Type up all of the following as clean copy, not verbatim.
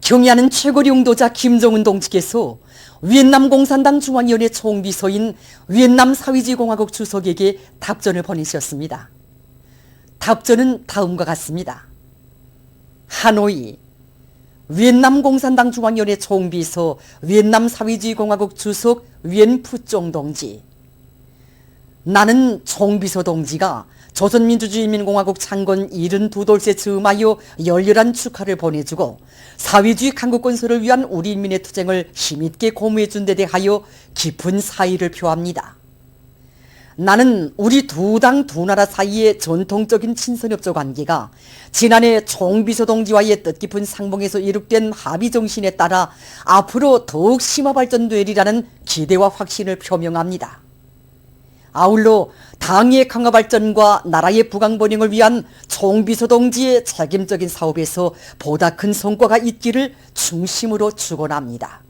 경의하는 최고領導자 김정은 동지께서 위엔남 공산당 중앙위원회 총비서인 위엔남 사회주의공화국 주석에게 답전을 보내셨습니다. 답전은 다음과 같습니다. 하노이, 위엔남 공산당 중앙위원회 총비서 위엔남 사회주의공화국 주석 위엔 푸쫑 동지, 나는 총비서 동지가 조선민주주의인민공화국 창건 72돌째 즈음하여 열렬한 축하를 보내주고 사회주의 강국 건설을 위한 우리 인민의 투쟁을 힘있게 고무해 준 데 대하여 깊은 사의를 표합니다. 나는 우리 두 당 두 나라 사이의 전통적인 친선협조 관계가 지난해 총비서 동지와의 뜻깊은 상봉에서 이룩된 합의 정신에 따라 앞으로 더욱 심화 발전되리라는 기대와 확신을 표명합니다. 아울러 당의 강화 발전과 나라의 부강 번영을 위한 총비서 동지의 책임적인 사업에서 보다 큰 성과가 있기를 중심으로 축원합니다.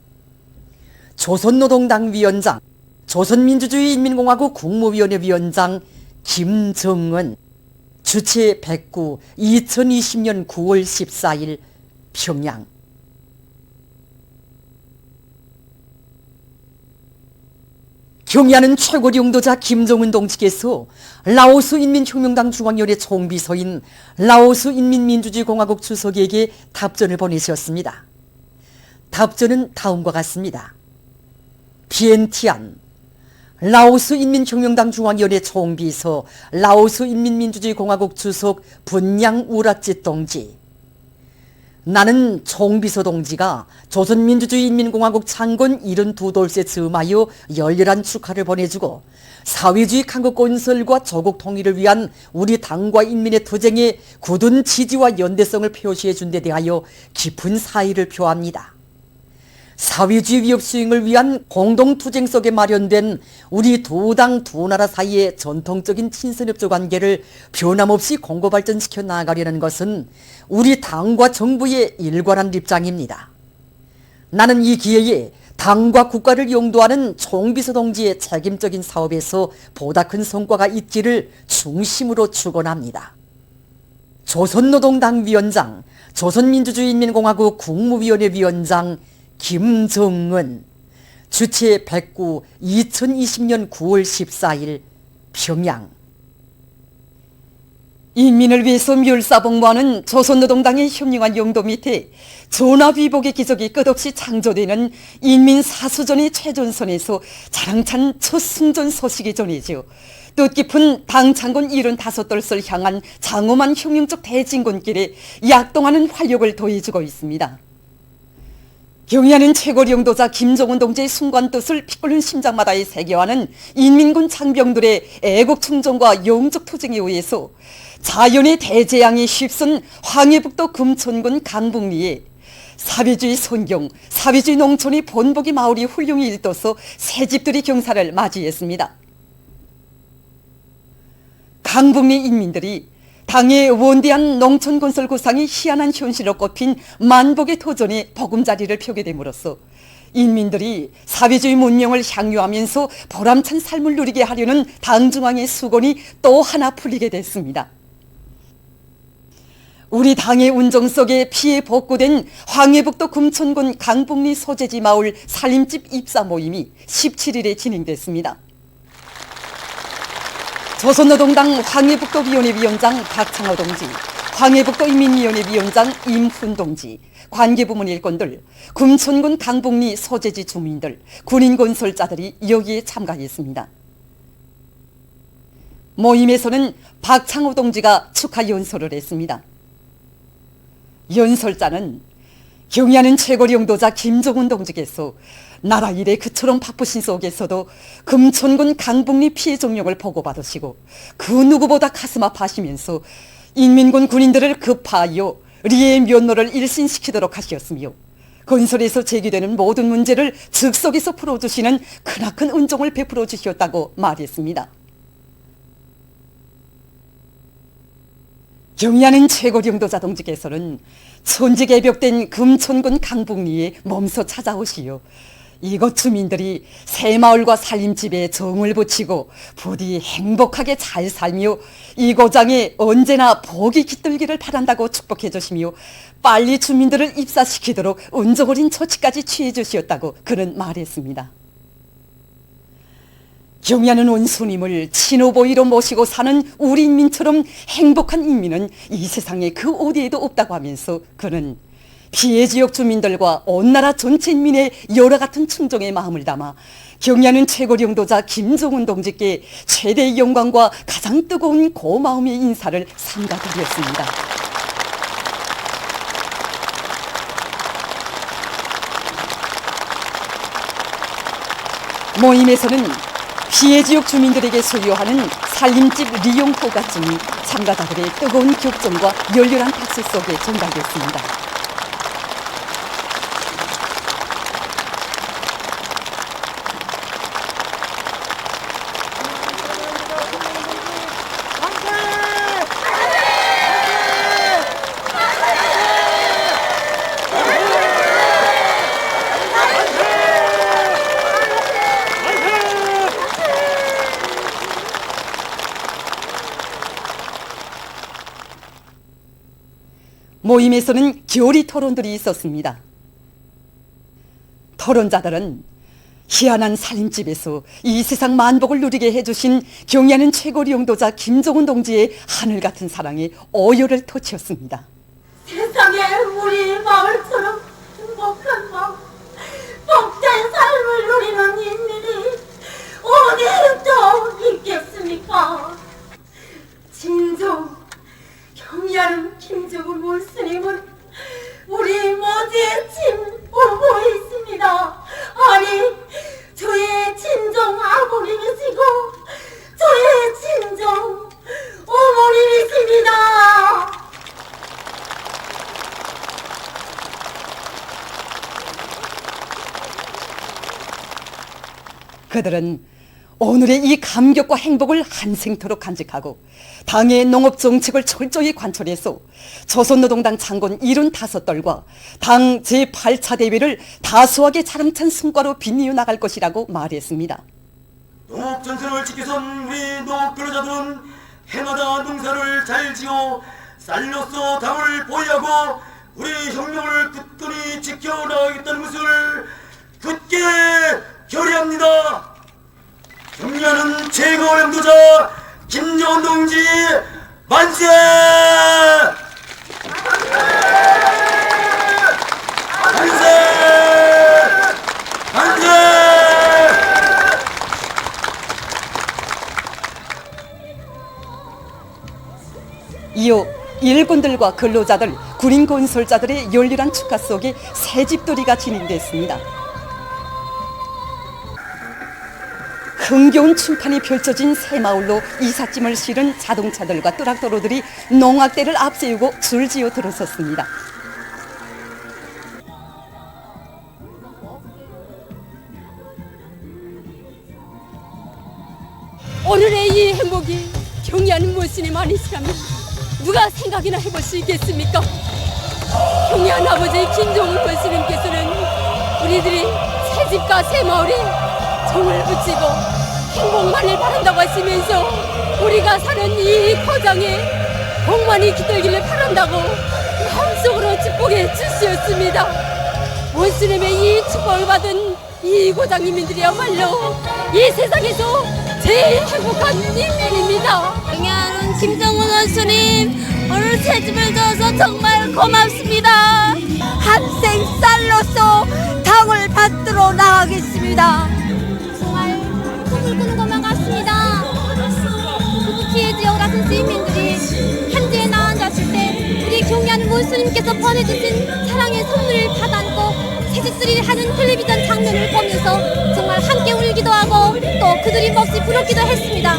조선노동당 위원장, 조선민주주의인민공화국 국무위원회 위원장 김정은, 주최 109 2020년 9월 14일 평양. 경의하는 최고領導자 김정은 동지께서 라오스 인민혁명당 중앙위원회 총비서인 라오스 인민민주주의공화국 주석에게 답전을 보내셨습니다. 답전은 다음과 같습니다. 비엔티안, 라오스 인민혁명당 중앙위원회 총비서 라오스 인민민주주의공화국 주석 분양 우라찌 동지, 나는 총비서 동지가 조선민주주의인민공화국 창건 72돌째 즈음하여 열렬한 축하를 보내주고 사회주의 강국 건설과 조국 통일을 위한 우리 당과 인민의 투쟁에 굳은 지지와 연대성을 표시해 준 데 대하여 깊은 사의를 표합니다. 사회주의 위협 수행을 위한 공동투쟁 속에 마련된 우리 두 당 두 나라 사이의 전통적인 친선협조 관계를 변함없이 공고 발전시켜 나가려는 것은 우리 당과 정부의 일관한 입장입니다. 나는 이 기회에 당과 국가를 용도하는 총비서 동지의 책임적인 사업에서 보다 큰 성과가 있기를 중심으로 축원합니다. 조선노동당 위원장, 조선민주주의인민공화국 국무위원회 위원장 김정은, 주최 109 2020년 9월 14일 평양. 인민을 위해서 멸사봉모하는 조선노동당의 현명한 용도 밑에 전화위복의 기적이 끝없이 창조되는 인민사수전의 최전선에서 자랑찬 첫 승전 소식이 전해져 뜻깊은 당 창건 75돌을 향한 장엄한 혁명적 대진군길에 약동하는 활력을 더해주고 있습니다. 경의하는 최고領導자 김정은 동지의 순간 뜻을 피 끓는 심장마다에 새겨하는 인민군 장병들의 애국 충정과 영적 투쟁에 의해서 자연의 대재앙이 휩쓴 황해북도 금천군 강북리에 사회주의 선경, 사회주의 농촌의 본보기 마을이 훌륭히 일떠서 새집들이 경사를 맞이했습니다. 강북리 인민들이 당의 원대한 농촌건설 구상이 희한한 현실로 꼽힌 만복의 도전에 보금자리를 펴게 됨으로써 인민들이 사회주의 문명을 향유하면서 보람찬 삶을 누리게 하려는 당중앙의 수건이 또 하나 풀리게 됐습니다. 우리 당의 운정 속에 피해 복구된 황해북도 금천군 강북리 소재지 마을 살림집 입사 모임이 17일에 진행됐습니다. 조선노동당 황해북도위원회 위원장 박창호 동지, 황해북도 인민위원회 위원장 임훈 동지, 관계부문 일꾼들, 금천군 강북리 소재지 주민들, 군인건설자들이 여기에 참가했습니다. 모임에서는 박창호 동지가 축하 연설을 했습니다. 연설자는 경의하는 최고領導자 김정은 동지께서 나라 일에 그처럼 바쁘신 속에서도 금천군 강북리 피해 정령을 보고받으시고 그 누구보다 가슴 아파하시면서 인민군 군인들을 급파하여 리의 면노를 일신시키도록 하셨으며 건설에서 제기되는 모든 문제를 즉석에서 풀어주시는 크나큰 은총을 베풀어 주셨다고 말했습니다. 경의하는 최고領導자 동지께서는 천지개벽된 금천군 강북리에 몸소 찾아오시어 이곳 주민들이 새마을과 살림집에 정을 붙이고 부디 행복하게 잘 살며 이 고장에 언제나 복이 깃들기를 바란다고 축복해 주시며 빨리 주민들을 입사시키도록 은정어린 조치까지 취해 주시었다고 그는 말했습니다. 경야는 온수님을 친오보이로 모시고 사는 우리 인민처럼 행복한 인민은 이 세상에 그 어디에도 없다고 하면서 그는 피해 지역 주민들과 온 나라 전체 인민의 여러 같은 충정의 마음을 담아 경야는 최고領導자 김정은 동지께 최대의 영광과 가장 뜨거운 고마움의 인사를 삼가드렸습니다. 모임에서는 피해 지역 주민들에게 소요하는 살림집 리용 허가증이 참가자들의 뜨거운 격정과 열렬한 박수 속에 전달됐습니다. 모임에서는 교리 토론들이 있었습니다. 토론자들은 희한한 살림집에서 이 세상 만복을 누리게 해주신 경야는 최고領導자 김정은 동지의 하늘같은 사랑에 오열을 토치었습니다. 세상에 우리 마을처럼 행복한 마음, 복된 삶을 누리는 인민이 어디 또 있겠습니까? 진정 경야는 김정은 원스님은 우리 모두의 친부모 있습니다. 아니 저의 친정 아버님이시고 저의 친정 어머님이십니다. 그들은 오늘의 이 감격과 행복을 한생토록 간직하고 당의 농업정책을 철저히 관철해서 조선노동당 창건 75돌과 당 제8차 대회를 다수하게 자랑찬 성과로 빛내어 나갈 것이라고 말했습니다. 농업전선을 지켜선 우리 농업근로자들은 해마다 농사를 잘 지어 쌀로서 당을 보유하고 우리 혁명을 굳건히 지켜나가겠다는 것을 굳게 결의합니다. 경야는 최고領導자 김정은 동지 만세! 만세! 만세! 이어 일꾼들과 근로자들, 군인 건설자들의 열렬한 축하 속에 새집돌이가 진행됐습니다. 흥겨운 춤판이 펼쳐진 새마을로 이삿짐을 실은 자동차들과 트랙터로들이 농악대를 앞세우고 줄지어 들어섰습니다. 오늘의 이 행복이 경야는 무엇이니 아니시라면 누가 생각이나 해볼 수 있겠습니까? 경야한 아버지 김정은 원스님께서는 우리들이 새집과 새마을에 정을 붙이고 행복만을 바란다고 하시면서 우리가 사는 이 고장에 복만이 깃들기를 바란다고 마음속으로 축복해 주시었습니다. 원스님의 이 축복을 받은 이 고장 인민들이야말로 이 세상에서 제일 행복한 인민입니다. 경야는 김정은 원수님 오늘 새집을 줘서 정말 고맙습니다. 한생 쌀로서 당을 받들어 나가겠습니다. 정말 꿈을 꾸는 것만 같습니다. 특히 피해 지역 같은 시민들이 한지에 나앉았을 때 우리 경야는 원수님께서 보내주신 사랑의 선물을 받아안고 새집들이 하는 텔레비전 장면을 보면서 정말 함께 울기도 하고 또 그들이 몹시 부럽기도 했습니다.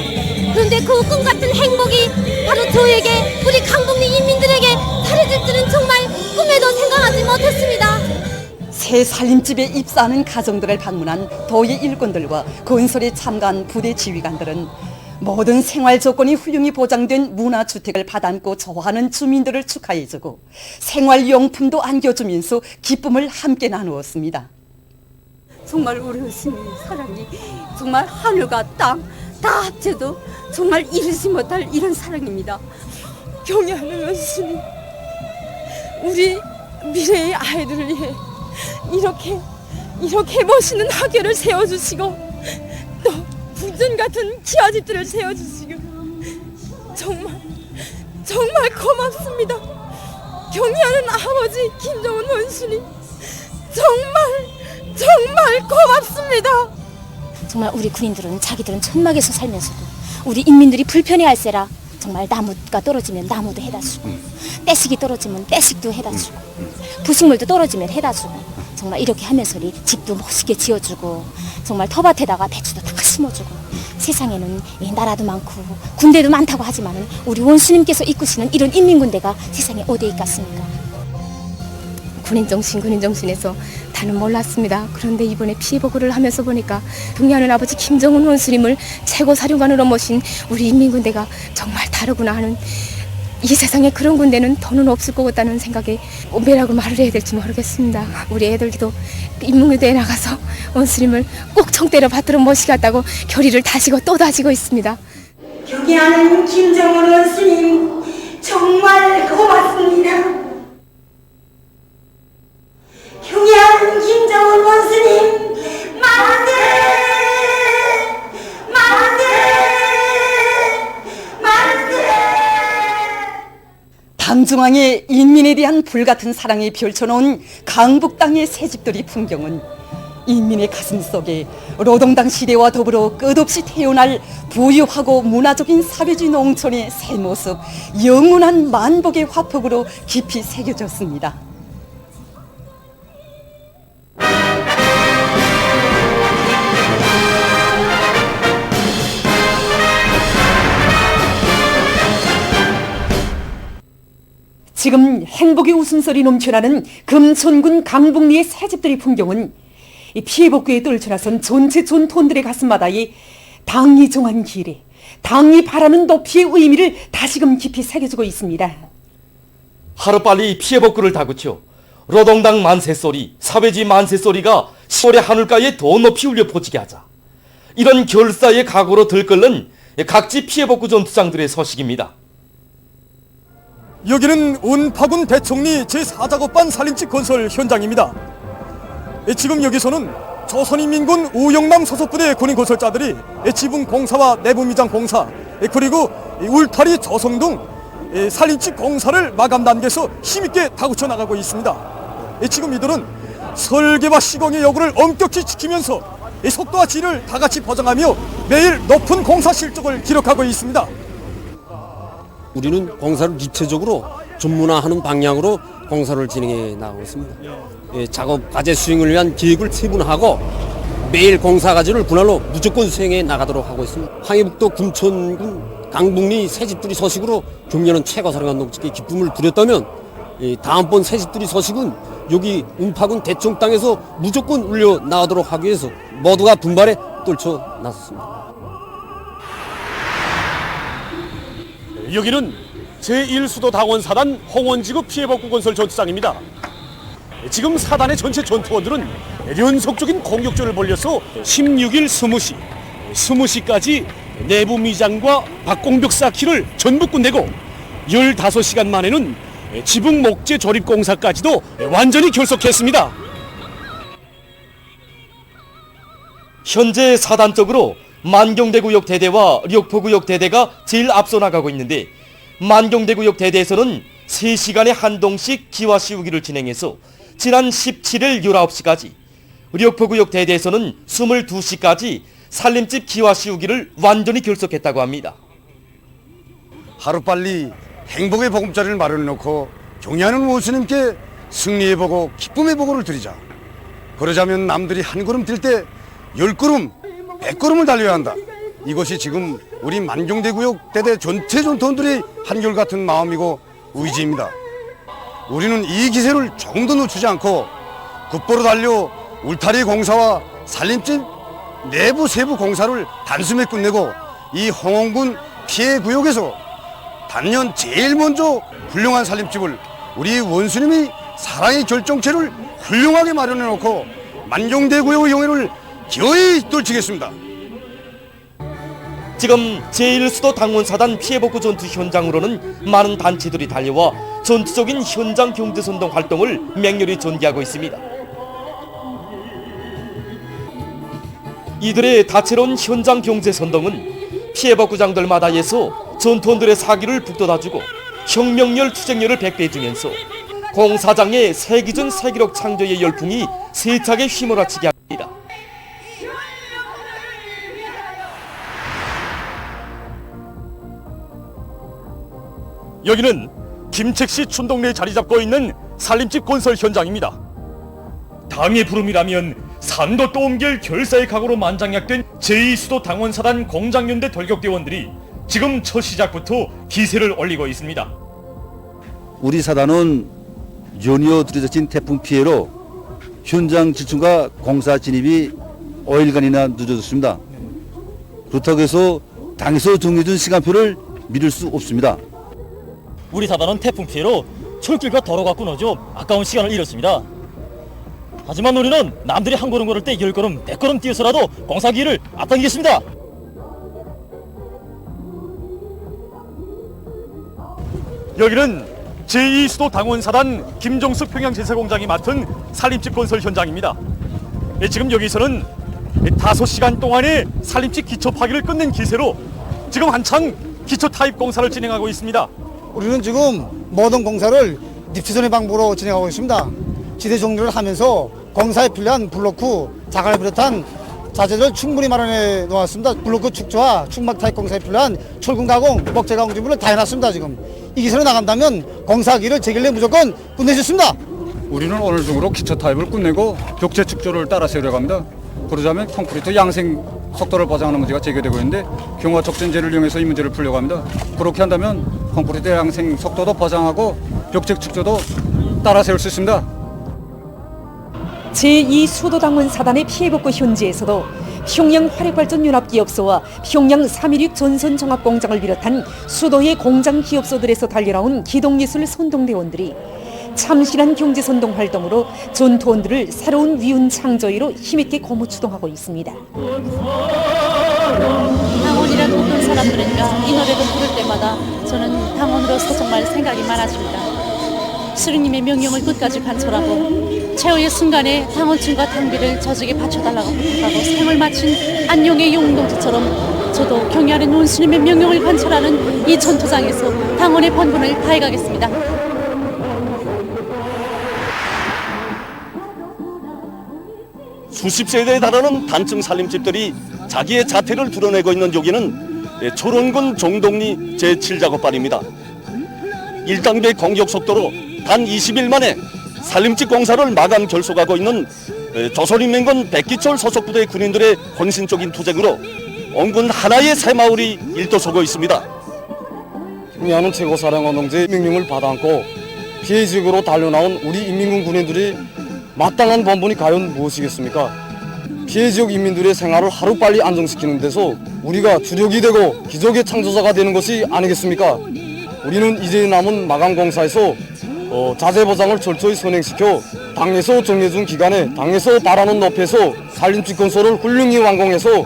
그런데 그 꿈같은 행복이 바로 저에게 우리 강동리 인민들에게 사라질 줄은 정말 꿈에도 생각하지 못했습니다. 새 살림집에 입사하는 가정들을 방문한 도의 일꾼들과 건설에 참가한 부대 지휘관들은 모든 생활 조건이 훌륭히 보장된 문화주택을 받아안고 좋아하는 주민들을 축하해주고 생활용품도 안겨주면서 기쁨을 함께 나누었습니다. 정말 우리 원수님의 사랑이 정말 하늘과 땅 다 합쳐도 정말 이루지 못할 이런 사랑입니다. 경애하는 원수님, 우리 미래의 아이들을 위해 이렇게 멋있는 학교를 세워주시고 또 궁전 같은 기와집들을 세워주시고 정말 고맙습니다. 경애하는 아버지 김정은 원수님, 정말 고맙습니다. 정말 우리 군인들은 자기들은 천막에서 살면서도 우리 인민들이 불편해할세라 정말 나무가 떨어지면 나무도 해다 주고 떼식이 떨어지면 떼식도 해다 주고 부식물도 떨어지면 해다 주고 정말 이렇게 하면서 집도 멋있게 지어주고 정말 텃밭에다가 배추도 다 심어주고 세상에는 이 나라도 많고 군대도 많다고 하지만은 우리 원수님께서 이끄시는 이런 인민군대가 세상에 어디에 있겠습니까? 군인정신에서 다는 몰랐습니다. 그런데 이번에 피해보고를 하면서 보니까 경애하는 아버지 김정은 원수님을 최고 사령관으로 모신 우리 인민군대가 정말 다르구나 하는, 이 세상에 그런 군대는 더는 없을 것 같다는 생각에 뭐라고 말을 해야 될지 모르겠습니다. 우리 애들도 인민군대에 나가서 원수님을 꼭 청대로 받들어 모시겠다고 결의를 다지고 또 다지고 있습니다. 경애하는 김정은 원수님, 정말 고맙습니다. 경애하는 김정은 원수님, 만세! 당중앙에 인민에 대한 불같은 사랑이 펼쳐놓은 강북 땅의 새집들이 풍경은 인민의 가슴 속에 노동당 시대와 더불어 끝없이 태어날 부유하고 문화적인 사회주의 농촌의 새 모습, 영원한 만복의 화폭으로 깊이 새겨졌습니다. 지금 행복의 웃음소리 넘쳐나는 금천군 강북리의 새집들의 풍경은 이 피해복구에 떨쳐나선 전체 전톤들의 가슴마다의 당이 정한 길에 당이 바라는 높이의 의미를 다시금 깊이 새겨주고 있습니다. 하루빨리 피해복구를 다그쳐 노동당 만세소리, 사회주의 만세소리가 10월의 하늘가에 더 높이 울려 퍼지게 하자. 이런 결사의 각오로 들끓는 각지 피해복구 전투장들의 소식입니다. 여기는 운파군 대총리 제4작업반 살림집 건설 현장입니다. 지금 여기서는 조선인민군 우영남 소속부대 군인 건설자들이 지붕 공사와 내부 미장 공사 그리고 울타리 조성 등 살림집 공사를 마감 단계에서 힘있게 다구쳐 나가고 있습니다. 지금 이들은 설계와 시공의 여부를 엄격히 지키면서 속도와 질을 다같이 보장하며 매일 높은 공사 실적을 기록하고 있습니다. 우리는 공사를 입체적으로 전문화하는 방향으로 공사를 진행해 나가고 있습니다. 작업 과제 수행을 위한 계획을 세분화하고 매일 공사 과제를 분할로 무조건 수행해 나가도록 하고 있습니다. 황해북도 금천군 강북리 새집들이 소식으로 경례는 최고사령관 동지께 기쁨을 드렸다면 다음번 새집들이 소식은 여기 운파군 대총 땅에서 무조건 울려 나가도록 하기 위해서 모두가 분발에 떨쳐 나섰습니다. 여기는 제1수도당원사단 홍원지구 피해복구 건설 전투장입니다. 지금 사단의 전체 전투원들은 연속적인 공격전을 벌여서 16일 20시, 20시까지 내부 미장과 박공벽 쌓기를 전부 끝내고 15시간 만에는 지붕 목재 조립 공사까지도 완전히 결속했습니다. 현재 사단적으로 만경대구역 대대와 력포구역 대대가 제일 앞서 나가고 있는데, 만경대구역 대대에서는 3시간에 한 동씩 기와 씌우기를 진행해서 지난 17일 19시까지, 력포구역 대대에서는 22시까지 살림집 기와 씌우기를 완전히 결속했다고 합니다. 하루빨리 행복의 보금자리를 마련해놓고 경애하는 원수님께 승리의 보고 기쁨의 보고를 드리자. 그러자면 남들이 한 걸음 뛸 때 10걸음 100걸음을 달려야 한다. 이것이 지금 우리 만경대구역 대대 전체 전투원들의 한결같은 마음이고 의지입니다. 우리는 이 기세를 조금도 늦추지 않고 급보로 달려 울타리 공사와 살림집 내부 세부 공사를 단숨에 끝내고 이 홍원군 피해 구역에서 단연 제일 먼저 훌륭한 살림집을 우리 원수님이 사랑의 결정체를 훌륭하게 마련해 놓고 만경대구의 영예를 기어이 떨치겠습니다. 지금 제1수도 당원사단 피해복구 전투 현장으로는 많은 단체들이 달려와 전투적인 현장 경제선동 활동을 맹렬히 전개하고 있습니다. 이들의 다채로운 현장 경제선동은 피해복구장들마다에서 전투원들의 사기를 북돋아주고 혁명열 투쟁열을 백배해주면서 공사장의 세기전 세기록 창조의 열풍이 세차게 휘몰아치게 합니다. 여기는 김책시 춘동리에 자리 잡고 있는 살림집 건설 현장입니다. 당의 부름이라면 산도 또 옮길 결사의 각오로 만장약된 제2수도 당원사단 공장연대 돌격대원들이 지금 첫 시작부터 기세를 올리고 있습니다. 우리 사단은 연이어 들이닥친 태풍 피해로 현장 지출과 공사 진입이 5일간이나 늦어졌습니다. 그렇다고 해서 당에서 정해준 시간표를 미룰 수 없습니다. 우리 사단은 태풍 피해로 철길과 도로가 끊어져 아까운 시간을 잃었습니다. 하지만 우리는 남들이 한 걸음 걸을 때 10걸음, 100걸음 뛰어서라도 공사기를 앞당기겠습니다. 여기는 제2수도 당원사단 김종숙 평양제세공장이 맡은 살림집 건설 현장입니다. 지금 여기서는 5시간 동안의 살림집 기초 파기를 끝낸 기세로 지금 한창 기초 타입 공사를 진행하고 있습니다. 우리는 지금 모든 공사를 립지선의 방법으로 진행하고 있습니다. 지대 정리를 하면서 공사에 필요한 블로크, 자갈을 비롯한 자재를 충분히 마련해 놓았습니다. 블로크 축조와 충막 타입 공사에 필요한 철근 가공, 목재 가공 준비를 다 해놨습니다. 지금 이 기세로 나간다면 공사기를 제길래 무조건 끝내줬습니다. 우리는 오늘 중으로 기초 타입을 끝내고 벽체 축조를 따라 세우려고 합니다. 그러자면 콘크리트 양생 속도를 보장하는 문제가 제기되고 있는데 경화 촉진제를 이용해서 이 문제를 풀려고 합니다. 그렇게 한다면 콘크리트 양생 속도도 보장하고 벽체 축조도 따라 세울 수 있습니다. 제2수도당원사단의 피해복구 현지에서도 평양 화력발전연합기업소와 평양 316 전선종합공장을 비롯한 수도의 공장 기업소들에서 달려나온 기동예술 선동대원들이 참신한 경제선동 활동으로 전투원들을 새로운 위훈 창조의로 힘있게 고무추동하고 있습니다. 당원이란 어떤 사람들인가 이 노래를 부를 때마다 저는 당원으로서 정말 생각이 많아집니다. 수령님의 명령을 끝까지 관철하고 최후의 순간에 당원층과 당비를 저에게 바쳐달라고 부탁하고 생을 마친 안녕의 용동지처럼 저도 경의하는 원수님의 명령을 관철하는 이 전투장에서 당원의 본분을 다해가겠습니다. 수십 세대에 달하는 단층 살림집들이 자기의 자태를 드러내고 있는 여기는 초론군 종동리 제7작업반입니다. 1단계 공격 속도로 단 20일 만에 살림집 공사를 마감 결속하고 있는 조선인민군 백기철 소속부대 군인들의 헌신적인 투쟁으로 원군 하나의 새마을이 일도서고 있습니다. 경의하는 최고사령관 동지의 명령을 받아안고 피해 지역으로 달려나온 우리 인민군 군인들이 마땅한 본분이 과연 무엇이겠습니까? 피해 지역 인민들의 생활을 하루빨리 안정시키는 데서 우리가 주력이 되고 기적의 창조자가 되는 것이 아니겠습니까? 우리는 이제 남은 마감공사에서 자재 보장을 철저히 선행시켜 당에서 정해준 기간에 당에서 바라는 높이에서 살림집 건설을 훌륭히 완공해서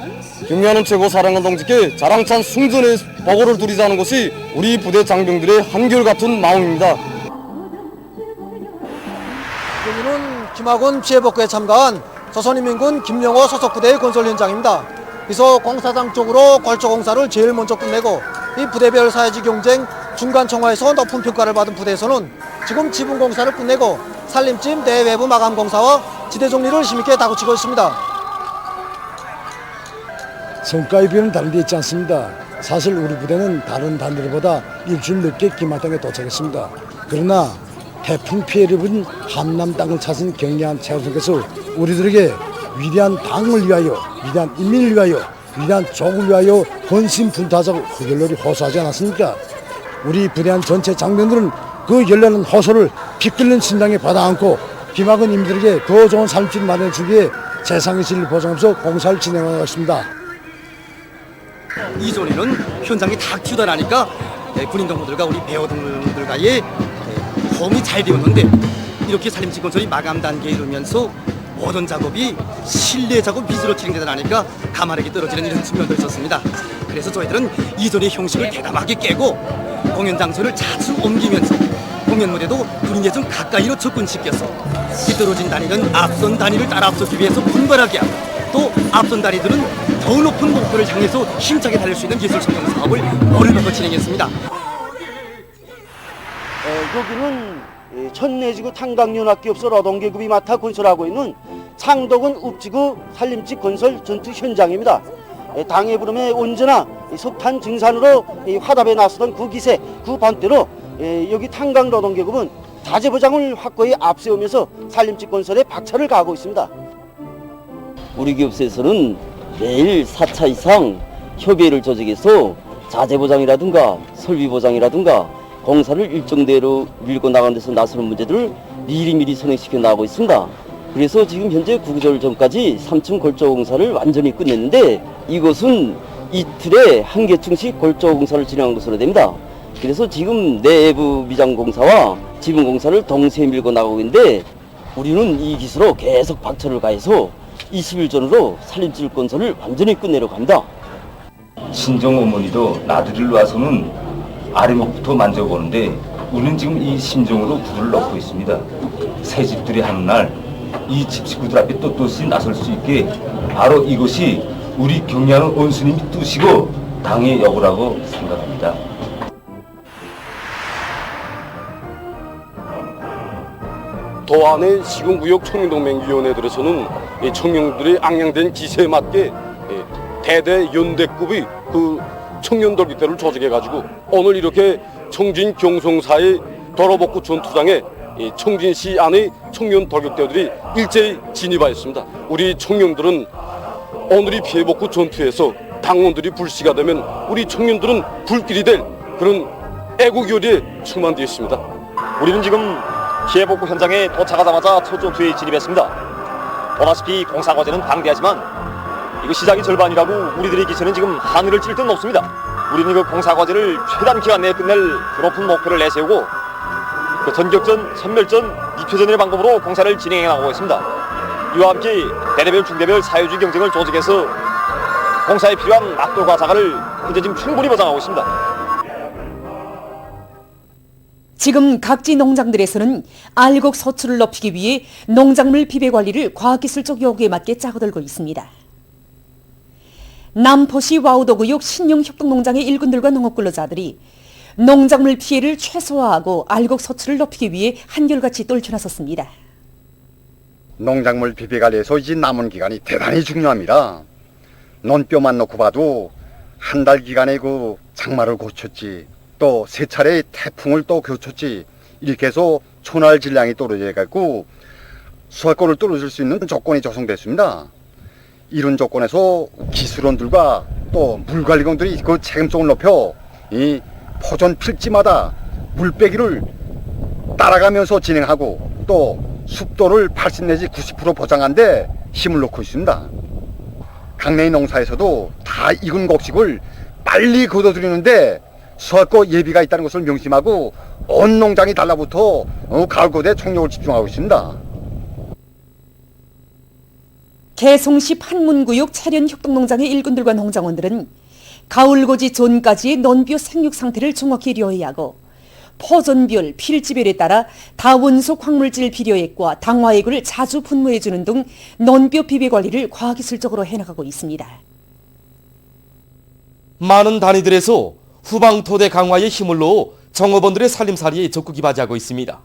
경의하는 최고사령관 동지께 자랑찬 승전의 보고를 드리자는 것이 우리 부대 장병들의 한결같은 마음입니다. 여기는 김학원 피해복구에 참가한 조선인민군 김영호 소속부대의 건설 현장입니다. 그래서 공사장 쪽으로 골조 공사를 제일 먼저 끝내고 이 부대별 사회지 경쟁 중간청화에서 높은 평가를 받은 부대에서는 지금 지붕 공사를 끝내고 살림집 내외부 마감 공사와 지대 정리를 힘있게 다그치고 있습니다. 성과의 비는 다른 데 있지 않습니다. 사실 우리 부대는 다른 단들보다 일주일 늦게 김하당에 도착했습니다. 그러나 태풍 피해를 입은 함남 땅을 찾은 경의한 최우선께서 우리들에게 위대한 당을 위하여, 위대한 인민을 위하여, 위대한 족을 위하여 헌신분투하자고 그 연락이 호소하지 않았습니까? 우리 부대한 전체 장병들은 그 열렬한 호소를 피 끓는 심장에 받아안고 김학원 인민들에게 더 좋은 삶을 마련해주기 위해 세상의 질을 보장하면서 공사를 진행하고 있습니다. 이전에는 현장이 다 튀어나니까 군인 동무들과 우리 배우 동무들과의 호흡이 잘 되었는데 이렇게 살림집 건설이 마감 단계에 이르면서 모든 작업이 실내 작업 위주로 진행되다 보니까 가마력이 떨어지는 이런 측면도 있었습니다. 그래서 저희들은 이전의 형식을 대담하게 깨고 공연 장소를 자주 옮기면서 공연 무대도 군인에 좀 가까이로 접근시켜서 뒤떨어진 단위는 앞선 단위를 따라 앞서기 위해서 분발하게 하고 또 앞선 단위들은 더 높은 목표를 향해서 힘차게 달릴 수 있는 기술 청정 사업을 머리를 박고 진행했습니다. 여기는 천내지구 탄광연합기업소 노동계급이 맡아 건설하고 있는 창덕원 읍지구 산림집 건설 전투 현장입니다. 당의 부름에 언제나 석탄 증산으로 화답에 나서던 그 기세, 그 반대로 여기 탄광노동계급은 자재보장을 확고히 앞세우면서 산림집 건설에 박차를 가하고 있습니다. 우리 기업체에서는 매일 4차 이상 협의회를 조직해서 자재보장이라든가 설비보장이라든가 공사를 일정대로 밀고 나가는 데서 나서는 문제들을 미리미리 선행시켜 나가고 있습니다. 그래서 지금 현재 구구절 전까지 3층 골조 공사를 완전히 끝냈는데 이것은 이틀에 한 개층씩 골조 공사를 진행한 것으로 됩니다. 그래서 지금 내부 미장 공사와 지붕 공사를 동시에 밀고 나가고 있는데 우리는 이 기술로 계속 박차를 가해서 20일 전으로 산림집 건설을 완전히 끝내려고 합니다. 친정 어머니도 나들이를 와서는 아래목부터 만져보는데 우리는 지금 이 심정으로 불을 넣고 있습니다. 새 집들이 하는 날 이 집 식구들 앞에 떳떳이 나설 수 있게 바로 이것이 우리 경리하는 원수님이 뜻이고 당의 여부라고 생각합니다. 도안의 시군구역 청년동맹위원회들에서는 청년들의 악양된 기세에 맞게 대대 연대급의 그 청년돌기대를 조직해가지고 오늘 이렇게 청진 경송사의 도로복구 전투장에 청진시 안의 청년 돌격대들이 일제히 진입하였습니다. 우리 청년들은 오늘이 피해복구 전투에서 당원들이 불씨가 되면 우리 청년들은 불길이 될 그런 애국열의에 충만되어 있습니다. 우리는 지금 피해복구 현장에 도착하자마자 첫 전투에 진입했습니다. 보다시피 공사 과제는 방대하지만 이거 시작이 절반이라고 우리들의 기세는 지금 하늘을 찔 듯 높습니다. 우리는 그 공사 과제를 최단 기간 내에 끝낼 그 높은 목표를 내세우고 그 전격전, 선멸전, 입효전의 방법으로 공사를 진행해 나가고 있습니다. 이와 함께 대대별, 중대별 사회주의 경쟁을 조직해서 공사에 필요한 막돌과 자갈을 현재 지금 충분히 보장하고 있습니다. 지금 각지 농장들에서는 알곡 소출을 높이기 위해 농작물 비배 관리를 과학기술적 요구에 맞게 짜고들고 있습니다. 남포시 와우도구역 신용협동농장의 일꾼들과 농업근로자들이 농작물 피해를 최소화하고 알곡 소출을 높이기 위해 한결같이 떨쳐나섰습니다. 농작물 비배 관리에서 이 남은 기간이 대단히 중요합니다. 논뼈만 놓고 봐도 한 달 기간에 그 장마를 고쳤지 또 세 차례 태풍을 또 교쳤지 이렇게 해서 초날 질량이 떨어져갖고 수확권을 떨어질 수 있는 조건이 조성됐습니다. 이런 조건에서 기술원들과 또 물관리공들이 그 책임성을 높여 이 포전 필지마다 물빼기를 따라가면서 진행하고 또 습도를 80 내지 90% 보장한 데 힘을 놓고 있습니다. 강내의 농사에서도 다 익은 곡식을 빨리 거둬들이는데 수확고 예비가 있다는 것을 명심하고 온 농장이 달라붙어 가을고대 총력을 집중하고 있습니다. 개송시 판문구역 차련협동농장의 일꾼들과 농장원들은 가을고지 전까지의 논뼈 생육 상태를 정확히 료해하고 포전별, 필지별에 따라 다원소 광물질 비료액과 당화액을 자주 분무해주는 등 논뼈 비배 관리를 과학기술적으로 해나가고 있습니다. 많은 단위들에서 후방토대 강화에 힘을 넣어 정업원들의 살림살이에 적극 이바지하고 있습니다.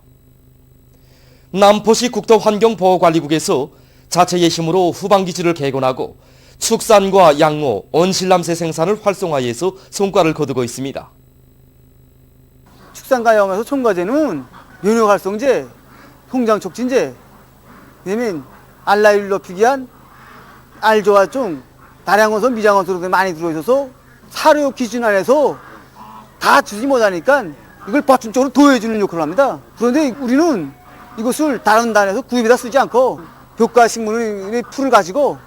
남포시 국토환경보호관리국에서 자체의 힘으로 후방기지를 개건하고 축산과 양모, 온실남새 생산을 활성화해서 성과를 거두고 있습니다. 축산과 양모에서 첨가제는 면역활성제, 성장촉진제, 그다음에 알라율 높이기 위한 알조화종, 다량원소, 미장원소로 많이 들어있어서 사료 기준 안에서 다 주지 못하니까 이걸 보충적으로 도해주는 역할을 합니다. 그런데 우리는 이것을 다른 단에서 구입에다 쓰지 않고 벽과식물의 풀을 가지고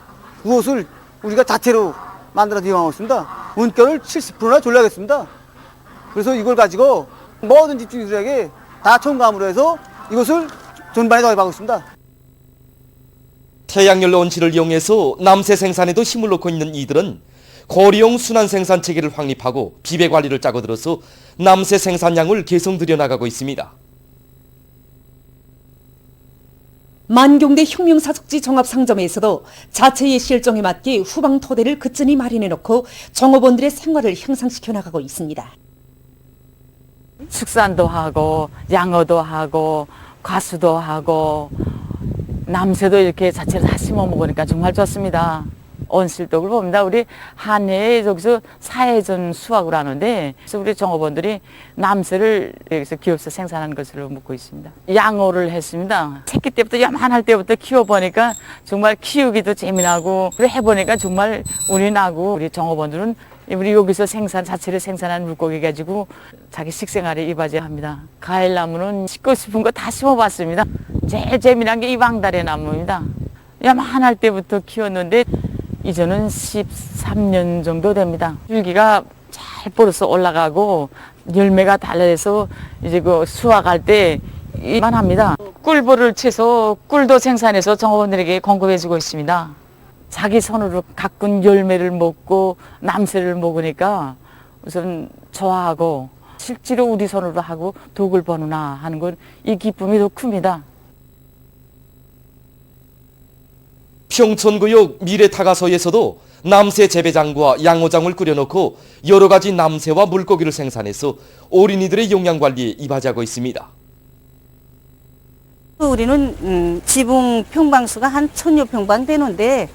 무엇을 우리가 자체로 만들어 이용하고 있습니다. 원가를 70%나 졸라겠습니다. 그래서 이걸 가지고 모든 집주인들에게 다 첨가함으로 해서 이것을 전반에 도입하고 있습니다. 태양열 온실을 이용해서 남새 생산에도 힘을 놓고 있는 이들은 거리용 순환 생산 체계를 확립하고 비배 관리를 짜고 들어서 남새 생산량을 계속 늘려나가고 있습니다. 만경대 혁명사숙지 종합상점에서도 자체의 실정에 맞게 후방 토대를 그전히 마련해놓고 종업원들의 생활을 향상시켜 나가고 있습니다. 축산도 하고 양어도 하고 과수도 하고 남새도 이렇게 자체로 다 심어 먹으니까 정말 좋습니다. 온실독을 봅니다. 우리 한 해에 저기서 4회전 수확을 하는데 그래서 우리 종업원들이 남새를 여기서 기업에서 생산하는 것으로 묻고 있습니다. 양어를 했습니다. 새끼 때부터 야만할 때부터 키워보니까 정말 키우기도 재미나고 그래 해보니까 정말 운이 나고 우리 종업원들은 우리 여기서 생산 자체를 생산한 물고기 가지고 자기 식생활에 이바지합니다. 과일나무는 심고 싶은 거 다 심어봤습니다. 제일 재미난 게 이 왕다리 나무입니다. 야만할 때부터 키웠는데 이제는 13년 정도 됩니다. 줄기가 잘 뻗어서 올라가고 열매가 달라서 이제 그 수확할 때 이만합니다. 꿀벌을 채서 꿀도 생산해서 종업원들에게 공급해주고 있습니다. 자기 손으로 가꾼 열매를 먹고 남새를 먹으니까 우선 좋아하고 실제로 우리 손으로 하고 독을 버누나 하는 건 이 기쁨이 더 큽니다. 평촌구역 미래타가소에서도 남새 재배장과 양어장을 꾸려놓고 여러 가지 남새와 물고기를 생산해서 어린이들의 영양관리에 이바지하고 있습니다. 우리는 지붕 평방수가 한 1000여 평방 되는데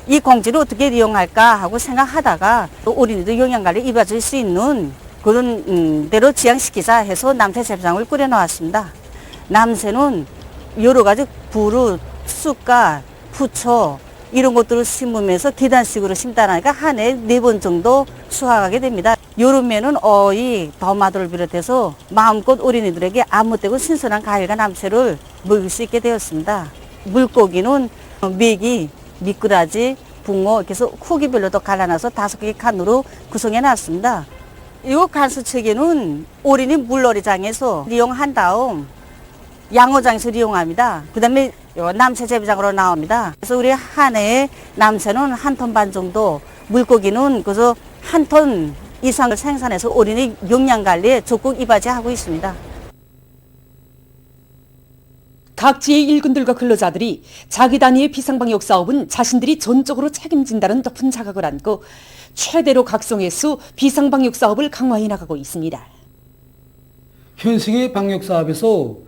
이 공지를 어떻게 이용할까 하고 생각하다가 어린이들 영양관리에 이바질 수 있는 그런 대로 지향시키자 해서 남새 재배장을 꾸려놓았습니다. 남새는 여러 가지 부루, 쑥과 부초 이런 것들을 심으면서 계단식으로 심다니까 한 해에 4번 정도 수확하게 됩니다. 여름에는 어이, 더마도를 비롯해서 마음껏 어린이들에게 아무 때고 신선한 과일과 남새를 먹일 수 있게 되었습니다. 물고기는 메기, 미꾸라지, 붕어 이렇게 해서 후기별로도 갈라놔서 5개의 칸으로 구성해 놨습니다. 이 간수체계는 어린이 물놀이장에서 이용한 다음 양어장에서 이용합니다. 그 다음에 남새 재배장으로 나옵니다. 그래서 우리 한 해에 남새는 1톤 반 정도, 물고기는 그저 1톤 이상을 생산해서 어린이 영양관리에 적극 이바지하고 있습니다. 각지의 일꾼들과 근로자들이 자기 단위의 비상방역 사업은 자신들이 전적으로 책임진다는 높은 자각을 안고 최대로 각성해서 비상방역 사업을 강화해 나가고 있습니다. 현승의 방역사업에서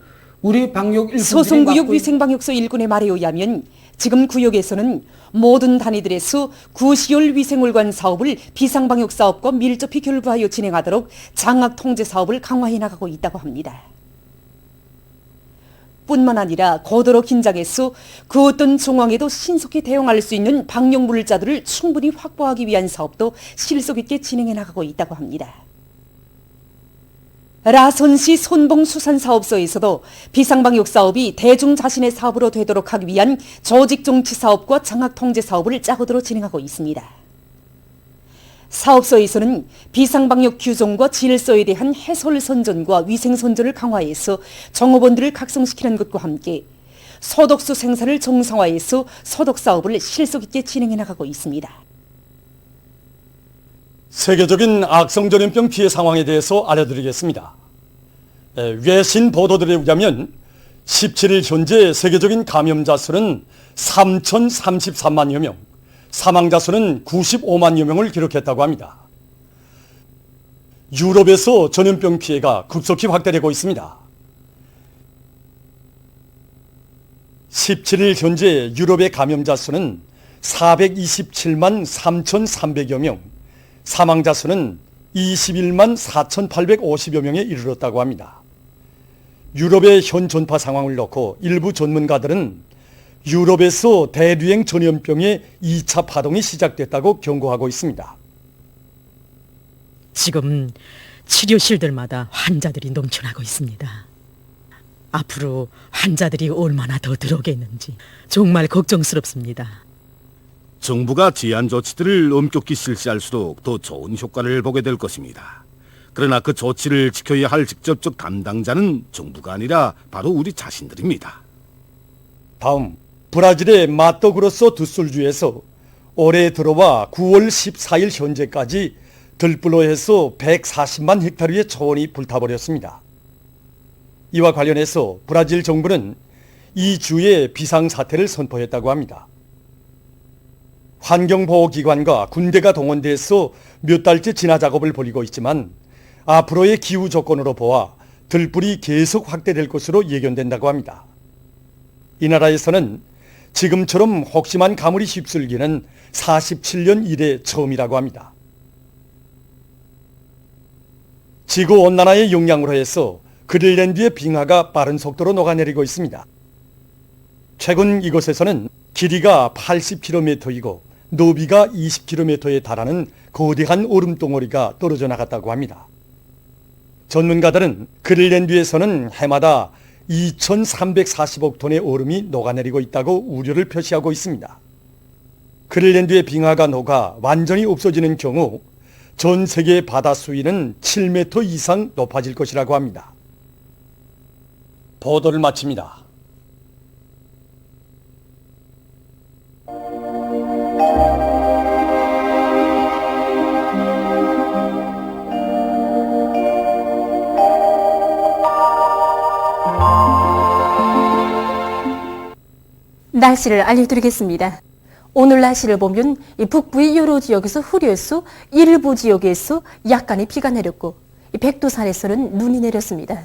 우리 방역 일꾼들이 소송구역 위생방역소 일꾼의 말에 의하면 지금 구역에서는 모든 단위들에서 구시열 위생월관 사업을 비상방역 사업과 밀접히 결부하여 진행하도록 장악 통제 사업을 강화해 나가고 있다고 합니다. 뿐만 아니라 고도로 긴장해서 그 어떤 정황에도 신속히 대응할 수 있는 방역 물자들을 충분히 확보하기 위한 사업도 실속 있게 진행해 나가고 있다고 합니다. 라선시 손봉수산사업소에서도 비상방역 사업이 대중 자신의 사업으로 되도록 하기 위한 조직정치 사업과 장학통제 사업을 짜고들어 진행하고 있습니다. 사업소에서는 비상방역 규정과 질서에 대한 해설 선전과 위생 선전을 강화해서 종업원들을 각성시키는 것과 함께 소독수 생산을 정상화해서 소독 사업을 실속 있게 진행해 나가고 있습니다. 세계적인 악성 전염병 피해 상황에 대해서 알려드리겠습니다. 외신 보도들에 의하면 17일 현재 세계적인 감염자 수는 3,033만여 명, 사망자 수는 95만여 명을 기록했다고 합니다. 유럽에서 전염병 피해가 급속히 확대되고 있습니다. 17일 현재 유럽의 감염자 수는 427만 3,300여 명, 사망자 수는 21만 4,850여 명에 이르렀다고 합니다. 유럽의 현 전파 상황을 놓고 일부 전문가들은 유럽에서 대류행 전염병의 2차 파동이 시작됐다고 경고하고 있습니다. 지금 치료실들마다 환자들이 넘쳐나고 있습니다. 앞으로 환자들이 얼마나 더 들어오겠는지 정말 걱정스럽습니다. 정부가 제한 조치들을 엄격히 실시할수록 더 좋은 효과를 보게 될 것입니다. 그러나 그 조치를 지켜야 할 직접적 담당자는 정부가 아니라 바로 우리 자신들입니다. 다음 브라질의 마토그로소 두술주에서 올해 들어와 9월 14일 현재까지 들불로 해서 140만 헥타르의 초원이 불타버렸습니다. 이와 관련해서 브라질 정부는 이 주에 비상사태를 선포했다고 합니다. 환경보호기관과 군대가 동원돼서 몇 달째 진화 작업을 벌이고 있지만 앞으로의 기후 조건으로 보아 들불이 계속 확대될 것으로 예견된다고 합니다. 이 나라에서는 지금처럼 혹심한 가물이 휩쓸기는 47년 이래 처음이라고 합니다. 지구온난화의 영향으로 해서 그린란드의 빙하가 빠른 속도로 녹아내리고 있습니다. 최근 이곳에서는 길이가 80km이고 너비가 20km에 달하는 거대한 얼음덩어리가 떨어져 나갔다고 합니다. 전문가들은 그린란드에서는 해마다 2,340억 톤의 얼음이 녹아내리고 있다고 우려를 표시하고 있습니다. 그린란드의 빙하가 녹아 완전히 없어지는 경우 전 세계 바다 수위는 7m 이상 높아질 것이라고 합니다. 보도를 마칩니다. 날씨를 알려드리겠습니다. 오늘 날씨를 보면 북부의 여러 지역에서 흐려서 일부 지역에서 약간의 비가 내렸고 백두산에서는 눈이 내렸습니다.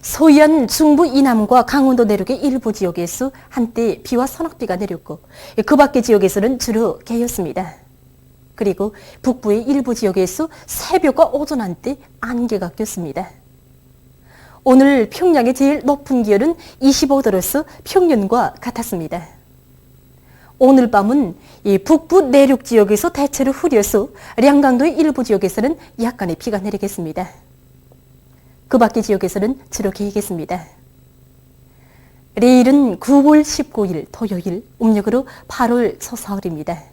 서해안 중부 이남과 강원도 내륙의 일부 지역에서 한때 비와 소낙비가 내렸고 그 밖의 지역에서는 주로 개였습니다. 그리고 북부의 일부 지역에서 새벽과 오전 한때 안개가 꼈습니다. 오늘 평양의 제일 높은 기온은 25도로서 평년과 같았습니다. 오늘 밤은 이 북부 내륙 지역에서 대체로 흐려서 량강도의 일부 지역에서는 약간의 비가 내리겠습니다. 그 밖의 지역에서는 주로 개이겠습니다. 내일은 9월 19일 토요일, 음력으로 8월 초사흘입니다.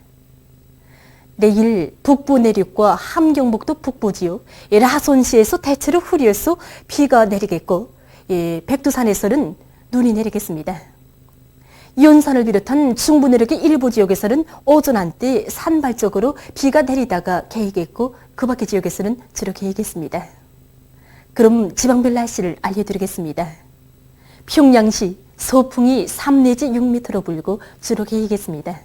내일 북부 내륙과 함경북도 북부 지역, 라손시에서 대체로 흐려서 비가 내리겠고 백두산에서는 눈이 내리겠습니다. 연산을 비롯한 중부 내륙의 일부 지역에서는 오전 한때 산발적으로 비가 내리다가 개이겠고 그 밖의 지역에서는 주로 개이겠습니다. 그럼 지방별 날씨를 알려드리겠습니다. 평양시 서풍이 3 내지 6m로 불고 주로 개이겠습니다.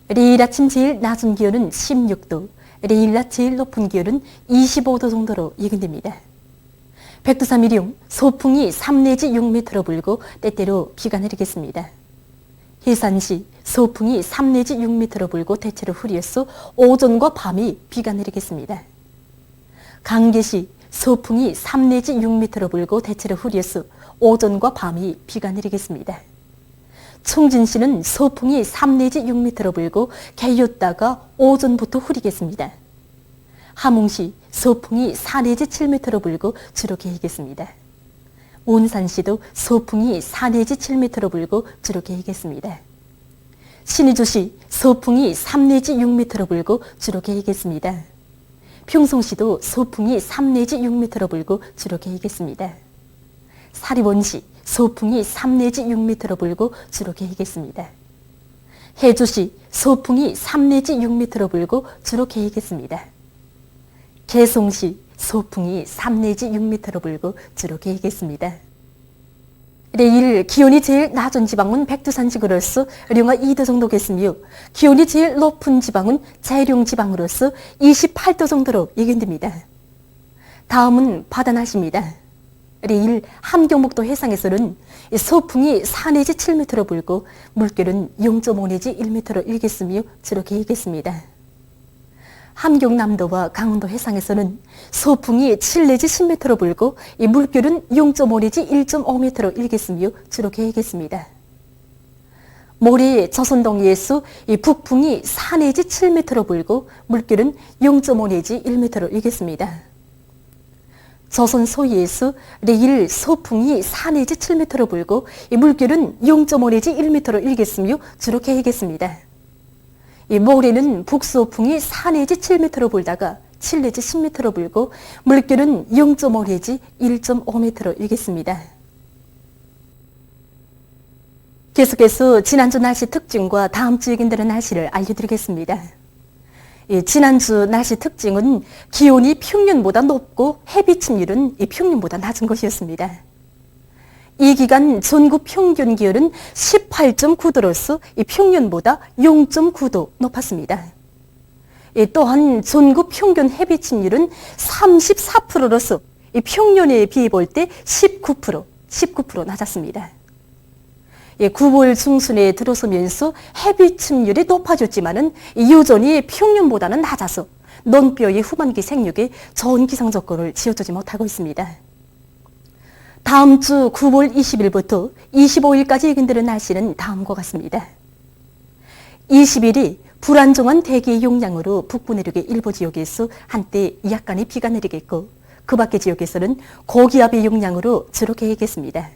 내일 아침 제일 낮은 기온은 16도, 내일 낮 제일 높은 기온은 25도 정도로 예견됩니다. 백두산 미령 소풍이 3 내지 6m로 불고 때때로 비가 내리겠습니다. 해산시 소풍이 3 내지 6m로 불고 대체로 흐려서 오전과 밤이 비가 내리겠습니다. 강계시 소풍이 3 내지 6m로 불고 대체로 흐려서 오전과 밤이 비가 내리겠습니다. 충진시는 소풍이 3 내지 6m로 불고 개였다가 오전부터 흐리겠습니다. 함흥시 소풍이 4 내지 7m로 불고 주로 개이겠습니다. 온산시도 소풍이 4 내지 7m로 불고 주로 개이겠습니다. 신의주시 소풍이 3 내지 6m로 불고 주로 개이겠습니다. 평송시도 소풍이 3 내지 6m로 불고 주로 개이겠습니다. 사리원시 소풍이 3 내지 6m로 불고 주로 개이겠습니다. 해주시 소풍이 3 내지 6m로 불고 주로 개이겠습니다. 개송시 소풍이 3 내지 6m로 불고 주로 개이겠습니다. 내일 기온이 제일 낮은 지방은 백두산 지구로서 령하 2도 정도겠으며 기온이 제일 높은 지방은 재령 지방으로서 28도 정도로 예견됩니다. 다음은 바다 날씨입니다. 내일 함경북도 해상에서는 소풍이 4 내지 7m로 불고 물결은 0.5 내지 1m로 일겠으며 주로 개이겠습니다. 함경남도와 강원도 해상에서는 소풍이 7 내지 10m로 불고 물결은 0.5 내지 1.5m로 일겠으며 주로 개이겠습니다. 모레 조선동해에서 북풍이 4 내지 7m로 불고 물결은 0.5 내지 1m로 일겠습니다. 조선 소위에서 내일 소풍이 4 내지 7m로 불고 물결은 0.5 내지 1m로 일겠으며 주로 개이겠습니다. 모레는 북소풍이 4 내지 7m로 불다가 7 내지 10m로 불고 물결은 0.5 내지 1.5m로 일겠습니다. 계속해서 지난주 날씨 특징과 다음 주 예견되는 날씨를 알려드리겠습니다. 지난주 날씨 특징은 기온이 평년보다 높고 해비 침률은 평년보다 낮은 것이었습니다. 이 기간 전국 평균 기온은 18.9도로서 평년보다 0.9도 높았습니다. 또한 전국 평균 해비 침률은 34%로서 평년에 비해 볼 때 19% 낮았습니다. 9월 중순에 들어서면서 해비 침률이 높아졌지만은 여전히 평년보다는 낮아서 논뼈의 후반기 생육에 좋은 기상 조건을 지어주지 못하고 있습니다. 다음 주 9월 20일부터 25일까지 예견되는 날씨는 다음과 같습니다. 20일이 불안정한 대기의 영향으로 북부 내륙의 일부 지역에서 한때 약간의 비가 내리겠고 그 밖의 지역에서는 고기압의 영향으로 주로 개겠습니다.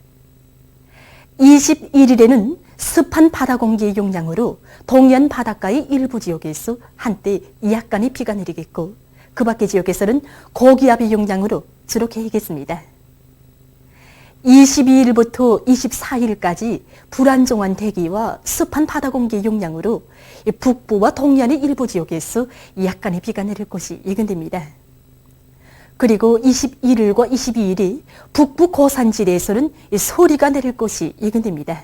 21일에는 습한 바다 공기의 영향으로 동해안 바닷가의 일부 지역에서 한때 약간의 비가 내리겠고 그 밖의 지역에서는 고기압의 영향으로 주로 개겠습니다. 22일부터 24일까지 불안정한 대기와 습한 바다 공기의 영향으로 북부와 동해안의 일부 지역에서 약간의 비가 내릴 것이 예견됩니다. 그리고 21일과 22일이 북부 고산지대에서는 소리가 내릴 것이 예견됩니다.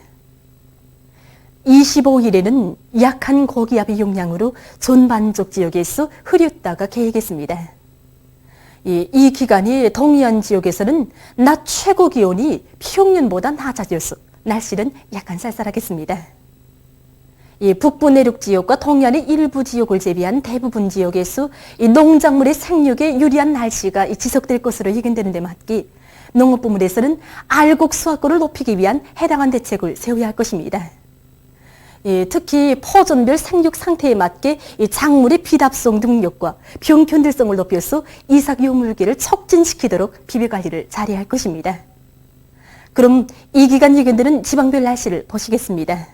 25일에는 약한 고기압의 영향으로 전반적 지역에서 흐렸다가 개겠습니다. 이 기간이 동해안 지역에서는 낮 최고 기온이 평년보다 낮아져서 날씨는 약간 쌀쌀하겠습니다. 북부 내륙 지역과 동해안의 일부 지역을 제외한 대부분 지역에서 농작물의 생육에 유리한 날씨가 지속될 것으로 예견되는 데 맞게 농업부문에서는 알곡 수확권을 높이기 위한 해당한 대책을 세워야 할 것입니다. 특히 포전별 생육 상태에 맞게 작물의 비답성 능력과 병 견딜성을 높여서 이삭 유물기를 촉진시키도록 비벼관리를 잘해야 할 것입니다. 그럼 이 기간 예견되는 지방별 날씨를 보시겠습니다.